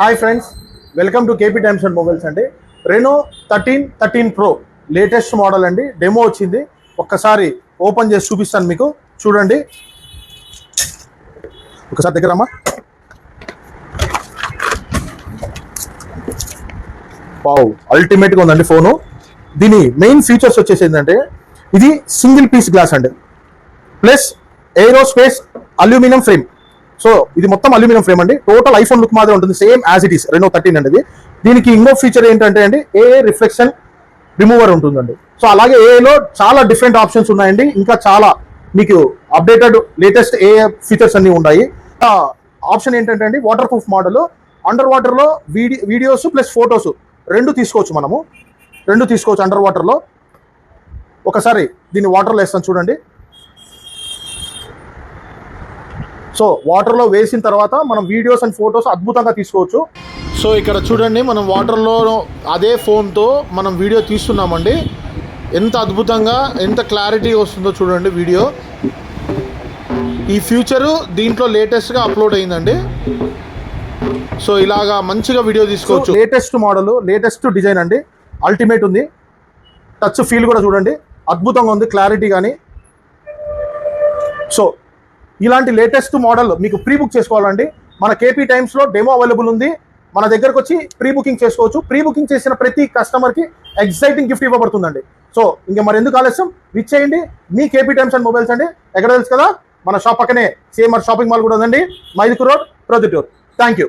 Hi friends, welcome to KP times and mobiles అండి. Renault 13 pro latest model అండి. Demo వచ్చింది, ఒక్కసారి open చేసి చూపిస్తాను మీకు. చూడండి ఒకసారి దగ్గరమ్మా. వావ్, అల్టిమేట్గా ఉందండి ఫోను. దీని మెయిన్ ఫీచర్స్ వచ్చేసి ఏంటంటే ఇది సింగిల్ పీస్ గ్లాస్ అండి, plus aerospace aluminium frame. So ఇది మొత్తం అల్యూమినియం ఫ్రేమ్ అండి. టోటల్ ఐఫోన్ లుక్ మాదిరి ఉంటుంది, same as it is Reno 13 అండి. దీనికి ఇంకో ఫీచర్ ఏంటంటే అండి ఏ రిఫ్లెక్షన్ రిమూవర్ ఉంటుందండి. సో అలాగే ఏలో చాలా డిఫరెంట్ ఆప్షన్స్ ఉన్నాయండి. ఇంకా చాలా మీకు అప్డేటెడ్ లేటెస్ట్ ఏ ఫీచర్స్ అన్ని ఉన్నాయి. ఆప్షన్ ఏంటంటే అండి వాటర్ ప్రూఫ్ మోడల్, అండర్ వాటర్లో వీడియోస్ ప్లస్ ఫొటోస్ రెండు తీసుకోవచ్చు. మనము రెండు తీసుకోవచ్చు అండర్ వాటర్లో. ఒకసారి దీన్ని వాటర్లో వేస్తాను చూడండి. సో వాటర్లో వేసిన తర్వాత మనం వీడియోస్ అండ్ ఫొటోస్ అద్భుతంగా తీసుకోవచ్చు. సో ఇక్కడ చూడండి, మనం వాటర్లో అదే ఫోన్తో మనం వీడియో తీస్తున్నామండి. ఎంత అద్భుతంగా ఎంత క్లారిటీ వస్తుందో చూడండి వీడియో. ఈ ఫ్యూచరు దీంట్లో లేటెస్ట్గా అప్లోడ్ అయిందండి. సో ఇలాగా మంచిగా వీడియో తీసుకోవచ్చు. లేటెస్ట్ మోడల్, లేటెస్ట్ డిజైన్ అండి, అల్టిమేట్ ఉంది. టచ్ ఫీల్ కూడా చూడండి, అద్భుతంగా ఉంది క్లారిటీ కానీ. సో ఇలాంటి లేటెస్ట్ మోడల్ మీకు ప్రీ బుక్ చేసుకోవాలండి, మన కేపీ టైమ్స్లో డెమో అవైలబుల్ ఉంది. మన దగ్గరకు వచ్చి ప్రీ బుకింగ్ చేసుకోవచ్చు. ప్రీ బుకింగ్ చేసిన ప్రతి కస్టమర్కి ఎగ్జైటింగ్ గిఫ్ట్ ఇవ్వబడుతుందండి. సో ఇంకా మరి ఎందుకు ఆలస్యం, విచ్చేయండి మీ కేపీ టైమ్స్ అండ్ మొబైల్స్ అండి. ఎక్కడ తెలుసు కదా, మన షాప్ పక్కనే సేమ్ షాపింగ్ మాల్ కూడా ఉందండి, Mydukur road, Proddatur. Thank you.